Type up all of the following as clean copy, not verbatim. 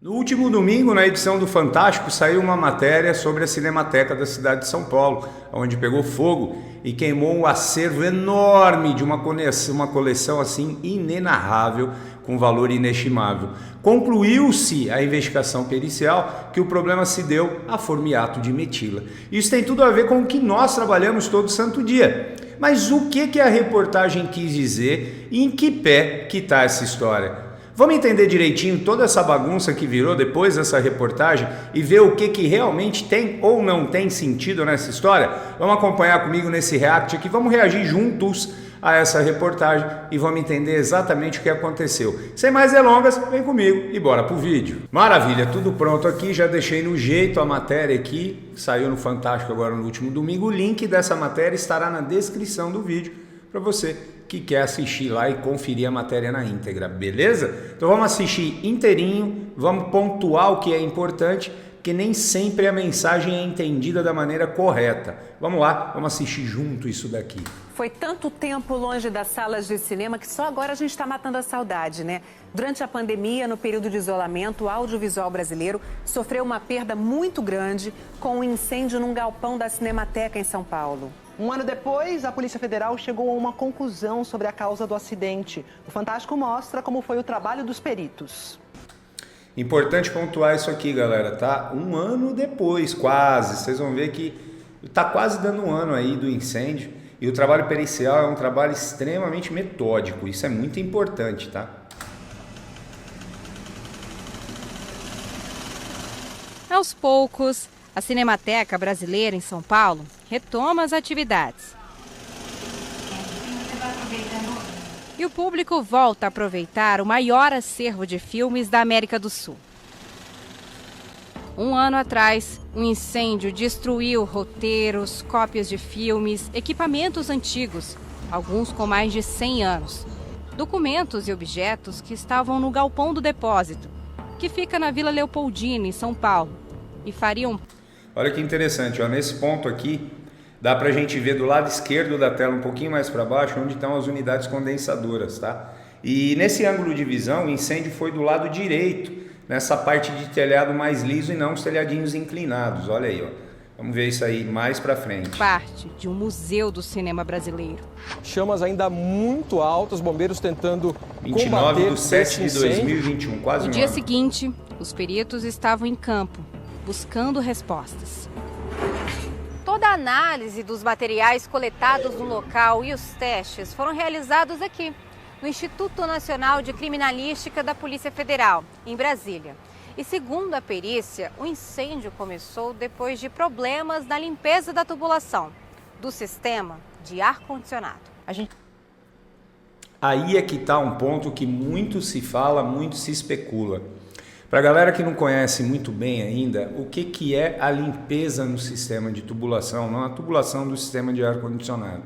No último domingo, na edição do Fantástico, saiu uma matéria sobre a Cinemateca da cidade de São Paulo, onde pegou fogo e queimou um acervo enorme de uma coleção assim inenarrável, com valor inestimável. Concluiu-se a investigação pericial que o problema se deu a formiato de metila. Isso tem tudo a ver com o que nós trabalhamos todo santo dia. Mas o que a reportagem quis dizer e em que pé que está essa história? Vamos entender direitinho toda essa bagunça que virou depois dessa reportagem e ver o que realmente tem ou não tem sentido nessa história? Vamos acompanhar comigo nesse react aqui, vamos reagir juntos a essa reportagem e vamos entender exatamente o que aconteceu. Sem mais delongas, vem comigo e bora pro vídeo. Maravilha, tudo pronto aqui, já deixei no jeito a matéria aqui, saiu no Fantástico agora no último domingo. O link dessa matéria estará na descrição do vídeo para você que quer assistir lá e conferir a matéria na íntegra, beleza? Então vamos assistir inteirinho, vamos pontuar o que é importante, porque nem sempre a mensagem é entendida da maneira correta. Vamos lá, vamos assistir junto isso daqui. Foi tanto tempo longe das salas de cinema que só agora a gente está matando a saudade, né? Durante a pandemia, no período de isolamento, o audiovisual brasileiro sofreu uma perda muito grande com um incêndio num galpão da Cinemateca em São Paulo. Um ano depois, a Polícia Federal chegou a uma conclusão sobre a causa do acidente. O Fantástico mostra como foi o trabalho dos peritos. Importante pontuar isso aqui, galera, tá? Um ano depois, quase. Vocês vão ver que tá quase dando um ano aí do incêndio. E o trabalho pericial é um trabalho extremamente metódico. Isso é muito importante, tá? Aos poucos, a Cinemateca Brasileira em São Paulo retoma as atividades. E o público volta a aproveitar o maior acervo de filmes da América do Sul. Um ano atrás, um incêndio destruiu roteiros, cópias de filmes, equipamentos antigos, alguns com mais de 100 anos. Documentos e objetos que estavam no galpão do depósito, que fica na Vila Leopoldina, em São Paulo, e fariam... Olha que interessante, ó, nesse ponto aqui, dá pra gente ver do lado esquerdo da tela, um pouquinho mais para baixo, onde estão as unidades condensadoras, tá? E nesse ângulo de visão, o incêndio foi do lado direito, nessa parte de telhado mais liso e não os telhadinhos inclinados, olha aí, ó. Vamos ver isso aí mais pra frente. Parte de um museu do cinema brasileiro. Chamas ainda muito altas, bombeiros tentando 29 de 7 de 2021, quase um ano. No dia seguinte, os peritos estavam em campo, buscando respostas. Toda a análise dos materiais coletados no local e os testes foram realizados aqui, no Instituto Nacional de Criminalística da Polícia Federal, em Brasília. E segundo a perícia, o incêndio começou depois de problemas na limpeza da tubulação do sistema de ar-condicionado. Aí é que está um ponto que muito se fala, muito se especula. Para a galera que não conhece muito bem ainda, o que é a limpeza no sistema de tubulação, não a tubulação do sistema de ar-condicionado.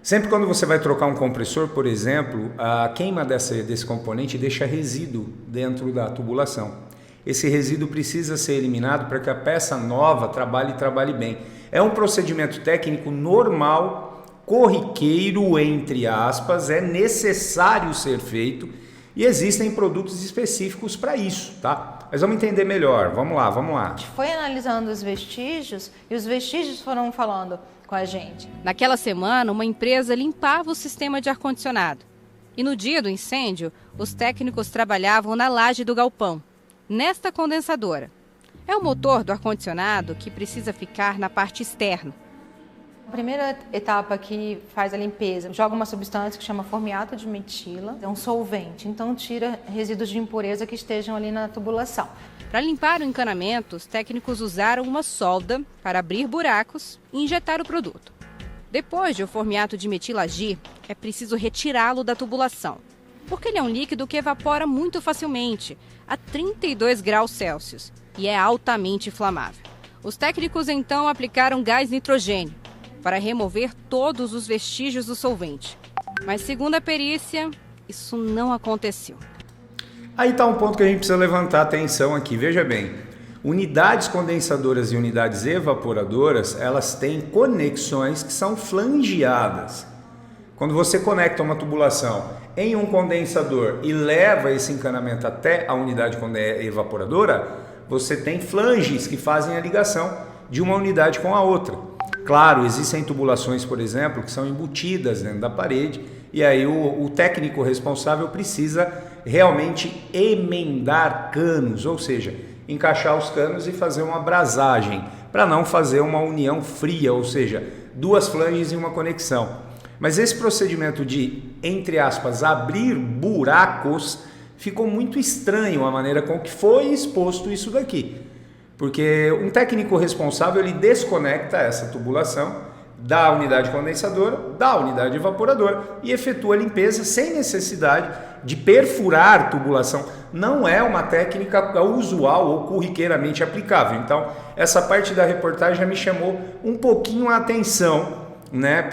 Sempre quando você vai trocar um compressor, por exemplo, a queima desse componente deixa resíduo dentro da tubulação. Esse resíduo precisa ser eliminado para que a peça nova trabalhe bem. É um procedimento técnico normal, corriqueiro, entre aspas, é necessário ser feito e existem produtos específicos para isso, tá? Mas vamos entender melhor, vamos lá. A gente foi analisando os vestígios e os vestígios foram falando com a gente. Naquela semana, uma empresa limpava o sistema de ar-condicionado. E no dia do incêndio, os técnicos trabalhavam na laje do galpão, nesta condensadora. É o motor do ar-condicionado que precisa ficar na parte externa. A primeira etapa que faz a limpeza, joga uma substância que chama formiato de metila, é um solvente, então tira resíduos de impureza que estejam ali na tubulação. Para limpar o encanamento, os técnicos usaram uma solda para abrir buracos e injetar o produto. Depois de o formiato de metila agir, é preciso retirá-lo da tubulação, porque ele é um líquido que evapora muito facilmente, a 32 graus Celsius, e é altamente inflamável. Os técnicos então aplicaram gás nitrogênio para remover todos os vestígios do solvente. Mas segundo a perícia, isso não aconteceu. Aí está um ponto que a gente precisa levantar atenção aqui. Veja bem, unidades condensadoras e unidades evaporadoras, elas têm conexões que são flangeadas. Quando você conecta uma tubulação em um condensador e leva esse encanamento até a unidade evaporadora, você tem flanges que fazem a ligação de uma unidade com a outra. Claro, existem tubulações, por exemplo, que são embutidas dentro da parede, e aí o técnico responsável precisa realmente emendar canos, ou seja, encaixar os canos e fazer uma brasagem, para não fazer uma união fria, ou seja, duas flanges em uma conexão. Mas esse procedimento de, entre aspas, abrir buracos, ficou muito estranho a maneira com que foi exposto isso daqui. Porque um técnico responsável, ele desconecta essa tubulação da unidade condensadora, da unidade evaporadora e efetua a limpeza sem necessidade de perfurar tubulação. Não é uma técnica usual ou corriqueiramente aplicável. Então, essa parte da reportagem já me chamou um pouquinho a atenção, né?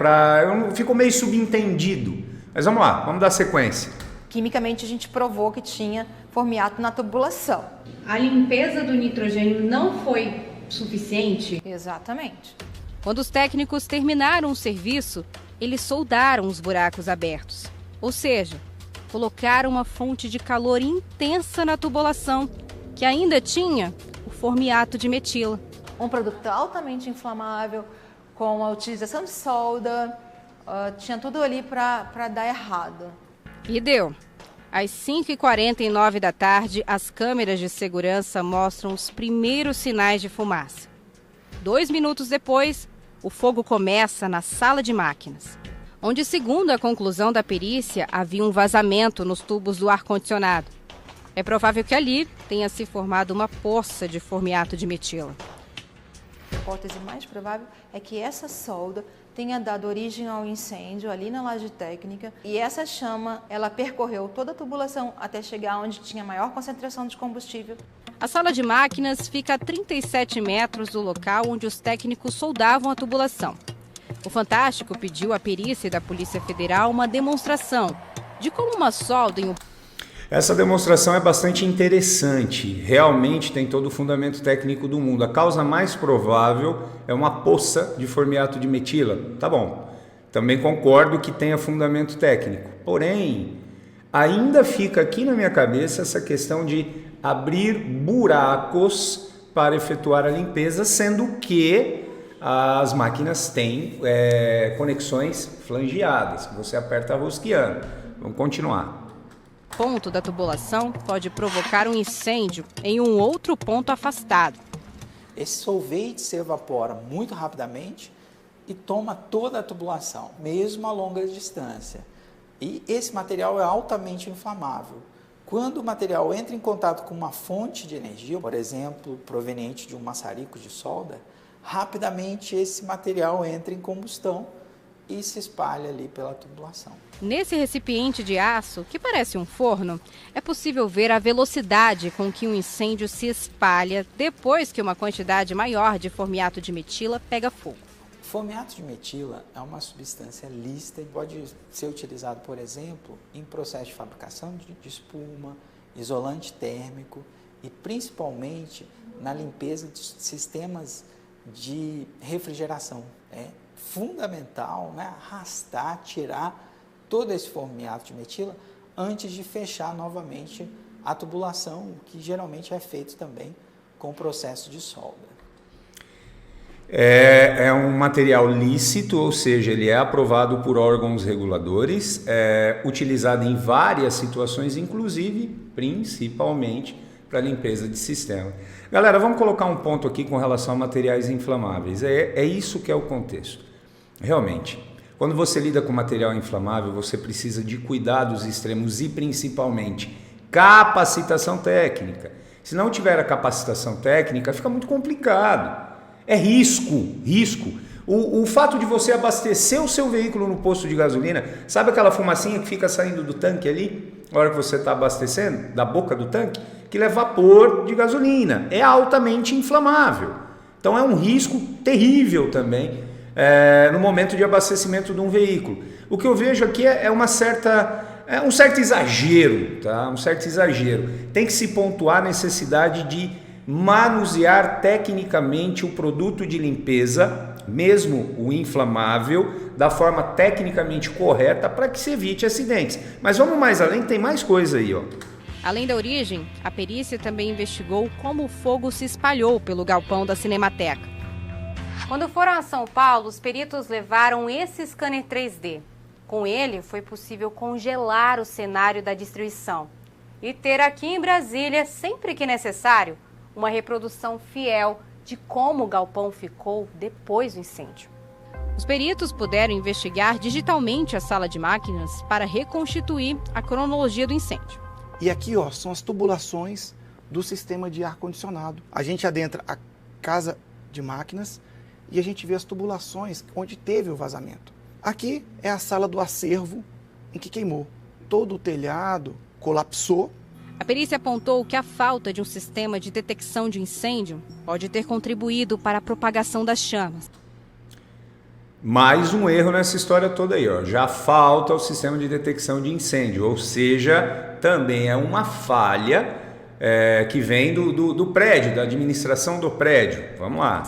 Ficou meio subentendido. Mas vamos lá, vamos dar sequência. Quimicamente a gente provou que tinha formiato na tubulação. A limpeza do nitrogênio não foi suficiente? Exatamente. Quando os técnicos terminaram o serviço, eles soldaram os buracos abertos. Ou seja, colocaram uma fonte de calor intensa na tubulação, que ainda tinha o formiato de metila. Um produto altamente inflamável, com a utilização de solda, tinha tudo ali para dar errado. E deu. Às 5h49 da tarde, as câmeras de segurança mostram os primeiros sinais de fumaça. 2 minutos depois, o fogo começa na sala de máquinas, onde, segundo a conclusão da perícia, havia um vazamento nos tubos do ar-condicionado. É provável que ali tenha se formado uma poça de formiato de metila. A hipótese mais provável é que essa solda tenha dado origem ao incêndio ali na laje técnica e essa chama, ela percorreu toda a tubulação até chegar onde tinha maior concentração de combustível. A sala de máquinas fica a 37 metros do local onde os técnicos soldavam a tubulação. O Fantástico pediu à perícia da Polícia Federal uma demonstração de como uma solda em um... Essa demonstração é bastante interessante, realmente tem todo o fundamento técnico do mundo. A causa mais provável é uma poça de formiato de metila. Tá bom, também concordo que tenha fundamento técnico. Porém, ainda fica aqui na minha cabeça essa questão de abrir buracos para efetuar a limpeza, sendo que as máquinas têm conexões flangeadas, que você aperta rosqueando. Vamos continuar. Ponto da tubulação pode provocar um incêndio em um outro ponto afastado. Esse solvente se evapora muito rapidamente e toma toda a tubulação, mesmo a longa distância. E esse material é altamente inflamável. Quando o material entra em contato com uma fonte de energia, por exemplo, proveniente de um maçarico de solda, rapidamente esse material entra em combustão e se espalha ali pela tubulação. Nesse recipiente de aço, que parece um forno, é possível ver a velocidade com que um incêndio se espalha depois que uma quantidade maior de formiato de metila pega fogo. Formiato de metila é uma substância lícita e pode ser utilizado, por exemplo, em processo de fabricação de espuma, isolante térmico e principalmente na limpeza de sistemas de refrigeração. É fundamental, né, arrastar, tirar todo esse formiato de metila antes de fechar novamente a tubulação, o que geralmente é feito também com o processo de solda. É um material lícito, ou seja, ele é aprovado por órgãos reguladores, utilizado em várias situações, inclusive, principalmente, para limpeza de sistema. Galera, vamos colocar um ponto aqui com relação a materiais inflamáveis. É isso que é o contexto. Realmente, quando você lida com material inflamável, você precisa de cuidados extremos e, principalmente, capacitação técnica. Se não tiver a capacitação técnica, fica muito complicado. É risco. O fato de você abastecer o seu veículo no posto de gasolina, sabe aquela fumacinha que fica saindo do tanque ali, na hora que você está abastecendo, da boca do tanque? Aquilo é vapor de gasolina, é altamente inflamável. Então é um risco terrível também no momento de abastecimento de um veículo. O que eu vejo aqui é um certo exagero, tá? Um certo exagero. Tem que se pontuar a necessidade de manusear tecnicamente o produto de limpeza mesmo o inflamável, da forma tecnicamente correta para que se evite acidentes. Mas vamos mais além, tem mais coisa aí, ó. Além da origem, a perícia também investigou como o fogo se espalhou pelo galpão da Cinemateca. Quando foram a São Paulo, os peritos levaram esse scanner 3D. Com ele, foi possível congelar o cenário da destruição e ter aqui em Brasília, sempre que necessário, uma reprodução fiel de como o galpão ficou depois do incêndio. Os peritos puderam investigar digitalmente a sala de máquinas para reconstituir a cronologia do incêndio. E aqui, ó, são as tubulações do sistema de ar-condicionado. A gente adentra a casa de máquinas e a gente vê as tubulações onde teve o vazamento. Aqui é a sala do acervo em que queimou. Todo o telhado colapsou. A perícia apontou que a falta de um sistema de detecção de incêndio pode ter contribuído para a propagação das chamas. Mais um erro nessa história toda aí, ó. Já falta o sistema de detecção de incêndio, ou seja, também é uma falha que vem do prédio, da administração do prédio. Vamos lá.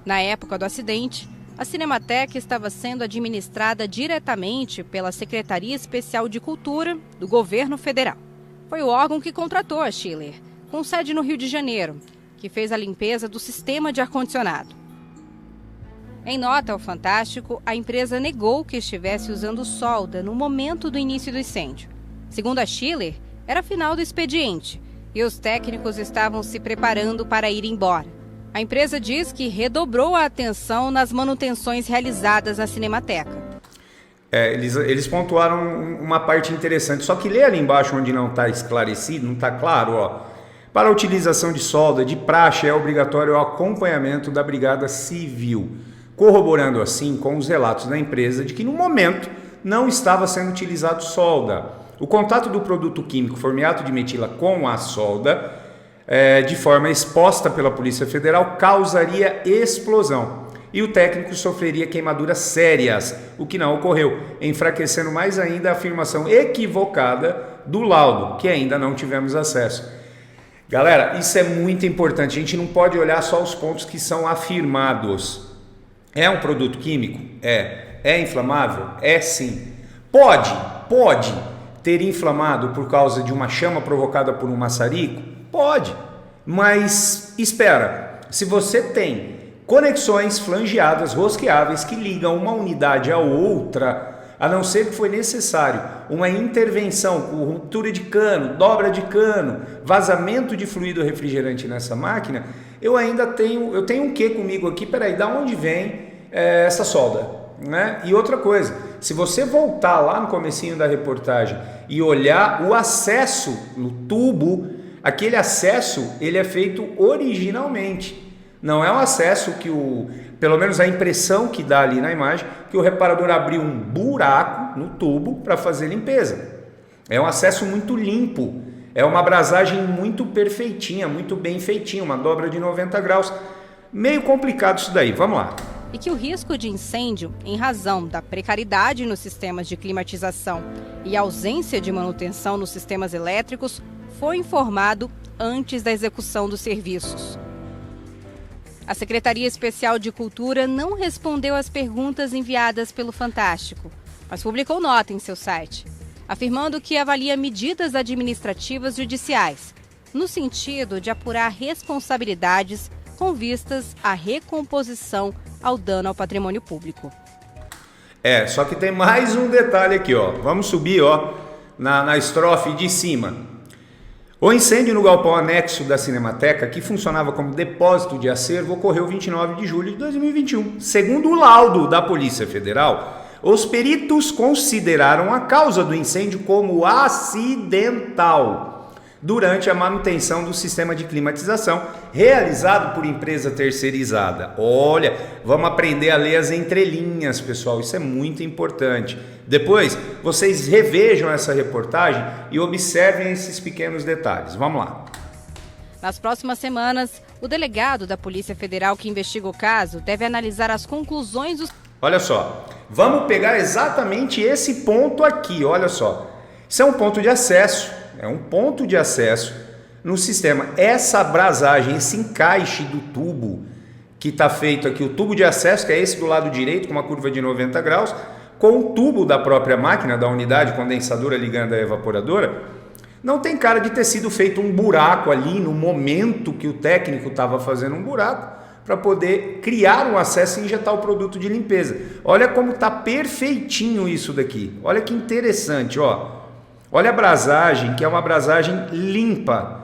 Na época do acidente, a Cinemateca estava sendo administrada diretamente pela Secretaria Especial de Cultura do Governo Federal. Foi o órgão que contratou a Schiller, com sede no Rio de Janeiro, que fez a limpeza do sistema de ar-condicionado. Em nota ao Fantástico, a empresa negou que estivesse usando solda no momento do início do incêndio. Segundo a Schiller, era final do expediente e os técnicos estavam se preparando para ir embora. A empresa diz que redobrou a atenção nas manutenções realizadas na Cinemateca. Eles pontuaram uma parte interessante, só que lê ali embaixo onde não está esclarecido, não está claro, ó. Para a utilização de solda, de praxe é obrigatório o acompanhamento da Brigada Civil, corroborando assim com os relatos da empresa de que no momento não estava sendo utilizado solda. O contato do produto químico formiato de metila com a solda, de forma exposta pela Polícia Federal, causaria explosão e o técnico sofreria queimaduras sérias, o que não ocorreu, enfraquecendo mais ainda a afirmação equivocada do laudo, que ainda não tivemos acesso. Galera, isso é muito importante, a gente não pode olhar só os pontos que são afirmados. É um produto químico? É inflamável? É sim. Pode ter inflamado por causa de uma chama provocada por um maçarico? Pode, mas espera, se você tem conexões flangeadas, rosqueáveis que ligam uma unidade a outra, a não ser que foi necessário uma intervenção com ruptura de cano, dobra de cano, vazamento de fluido refrigerante nessa máquina, eu tenho um quê comigo aqui, peraí, da onde vem essa solda? Né? E outra coisa, se você voltar lá no comecinho da reportagem e olhar o acesso no tubo, aquele acesso ele é feito originalmente. Não é um acesso que pelo menos a impressão que dá ali na imagem, que o reparador abriu um buraco no tubo para fazer limpeza. É um acesso muito limpo, é uma abrasagem muito perfeitinha, muito bem feitinha, uma dobra de 90 graus. Meio complicado isso daí, vamos lá. E que o risco de incêndio, em razão da precariedade nos sistemas de climatização e ausência de manutenção nos sistemas elétricos, foi informado antes da execução dos serviços. A Secretaria Especial de Cultura não respondeu às perguntas enviadas pelo Fantástico, mas publicou nota em seu site, afirmando que avalia medidas administrativas judiciais, no sentido de apurar responsabilidades com vistas à recomposição ao dano ao patrimônio público. Só que tem mais um detalhe aqui, ó. Vamos subir, ó, na estrofe de cima. O incêndio no galpão anexo da Cinemateca, que funcionava como depósito de acervo, ocorreu 29 de julho de 2021. Segundo o laudo da Polícia Federal, os peritos consideraram a causa do incêndio como acidental durante a manutenção do sistema de climatização realizado por empresa terceirizada. Olha, vamos aprender a ler as entrelinhas, pessoal, isso é muito importante. Depois, vocês revejam essa reportagem e observem esses pequenos detalhes. Vamos lá. Nas próximas semanas, o delegado da Polícia Federal que investiga o caso deve analisar as conclusões dos... Olha só, vamos pegar exatamente esse ponto aqui, olha só. Isso é um ponto de acesso, no sistema. Essa abrasagem, esse encaixe do tubo que está feito aqui, o tubo de acesso, que é esse do lado direito, com uma curva de 90 graus, com o tubo da própria máquina, da unidade condensadora ligando a evaporadora, não tem cara de ter sido feito um buraco ali no momento que o técnico estava fazendo um buraco para poder criar um acesso e injetar o produto de limpeza. Olha como está perfeitinho isso daqui. Olha que interessante, ó. Olha a abrasagem, que é uma abrasagem limpa,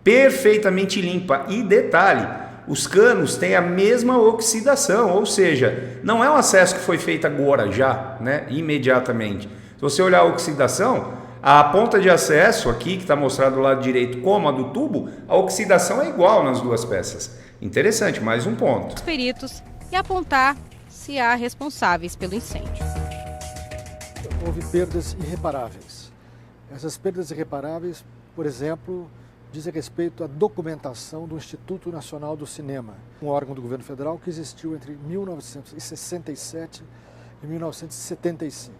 perfeitamente limpa. E detalhe, os canos têm a mesma oxidação, ou seja, não é um acesso que foi feito agora já, né, imediatamente. Se você olhar a oxidação, a ponta de acesso aqui, que está mostrado do lado direito, como a do tubo, a oxidação é igual nas duas peças. Interessante, mais um ponto. Os peritos e apontar se há responsáveis pelo incêndio. Houve perdas irreparáveis. Essas perdas irreparáveis, por exemplo, dizem respeito à documentação do Instituto Nacional do Cinema, um órgão do governo federal que existiu entre 1967 e 1975.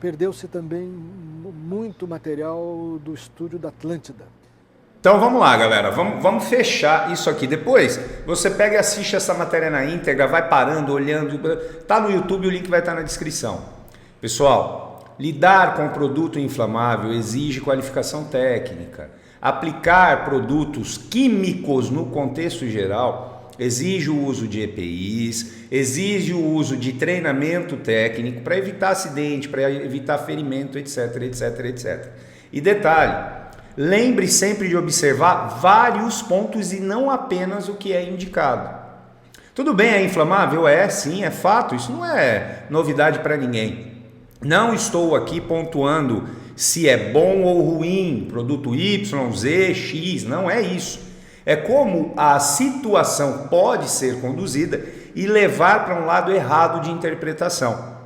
Perdeu-se também muito material do estúdio da Atlântida. Então vamos lá, galera, vamos fechar isso aqui. Depois você pega e assiste essa matéria na íntegra, vai parando, olhando, tá no YouTube, o link vai estar na descrição. Pessoal, lidar com produto inflamável exige qualificação técnica. Aplicar produtos químicos no contexto geral exige o uso de EPIs, exige o uso de treinamento técnico para evitar acidente, para evitar ferimento, etc, etc, etc. E detalhe, lembre sempre de observar vários pontos e não apenas o que é indicado. Tudo bem, é inflamável? É, sim, é fato, isso não é novidade para ninguém. Não estou aqui pontuando se é bom ou ruim, produto Y, Z, X, não é isso. É como a situação pode ser conduzida e levar para um lado errado de interpretação.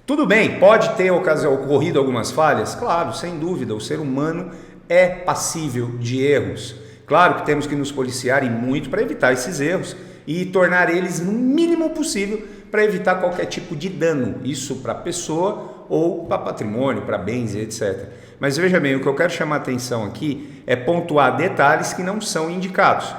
Tudo bem, pode ter ocorrido algumas falhas? Claro, sem dúvida, o ser humano é passível de erros. Claro que temos que nos policiar e muito para evitar esses erros e tornar eles no mínimo possível para evitar qualquer tipo de dano, isso para a pessoa ou para patrimônio, para bens e etc. Mas veja bem, o que eu quero chamar a atenção aqui é pontuar detalhes que não são indicados.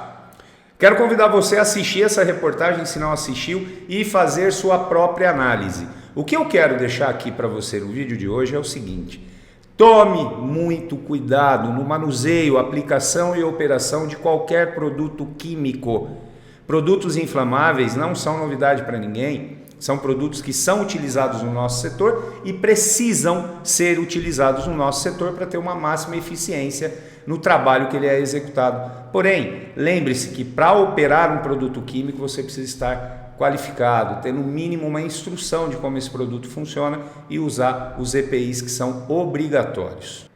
Quero convidar você a assistir essa reportagem, se não assistiu, e fazer sua própria análise. O que eu quero deixar aqui para você no vídeo de hoje é o seguinte: tome muito cuidado no manuseio, aplicação e operação de qualquer produto químico. Produtos inflamáveis não são novidade para ninguém, são produtos que são utilizados no nosso setor e precisam ser utilizados no nosso setor para ter uma máxima eficiência no trabalho que ele é executado. Porém, lembre-se que para operar um produto químico você precisa estar qualificado, ter no mínimo uma instrução de como esse produto funciona e usar os EPIs que são obrigatórios.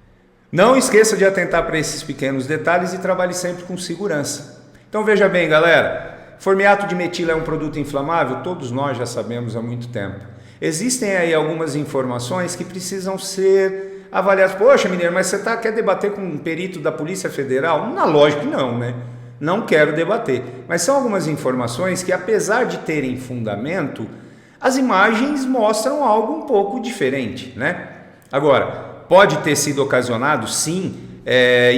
Não esqueça de atentar para esses pequenos detalhes e trabalhe sempre com segurança. Então veja bem, galera, formiato de metila é um produto inflamável? Todos nós já sabemos há muito tempo. Existem aí algumas informações que precisam ser avaliadas. Poxa, Mineiro, mas você quer debater com um perito da Polícia Federal? Na lógica que não, né? Não quero debater. Mas são algumas informações que, apesar de terem fundamento, as imagens mostram algo um pouco diferente, né? Agora, pode ter sido ocasionado, sim,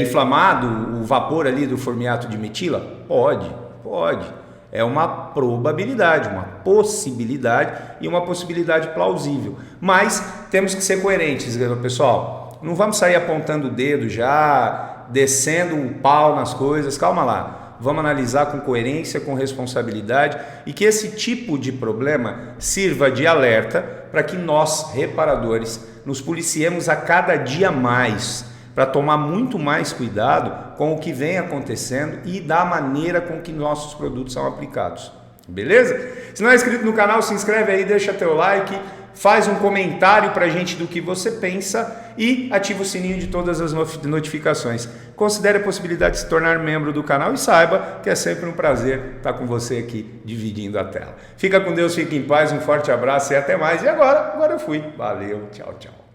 inflamado o vapor ali do formiato de metila? Pode. É uma probabilidade, uma possibilidade e uma possibilidade plausível. Mas temos que ser coerentes, pessoal. Não vamos sair apontando o dedo já, descendo um pau nas coisas. Calma lá. Vamos analisar com coerência, com responsabilidade e que esse tipo de problema sirva de alerta para que nós, reparadores, nos policiemos a cada dia mais, para tomar muito mais cuidado com o que vem acontecendo e da maneira com que nossos produtos são aplicados. Beleza? Se não é inscrito no canal, se inscreve aí, deixa teu like, faz um comentário para a gente do que você pensa e ativa o sininho de todas as notificações. Considere a possibilidade de se tornar membro do canal e saiba que é sempre um prazer estar com você aqui dividindo a tela. Fica com Deus, fique em paz, um forte abraço e até mais. E agora eu fui. Valeu, tchau, tchau.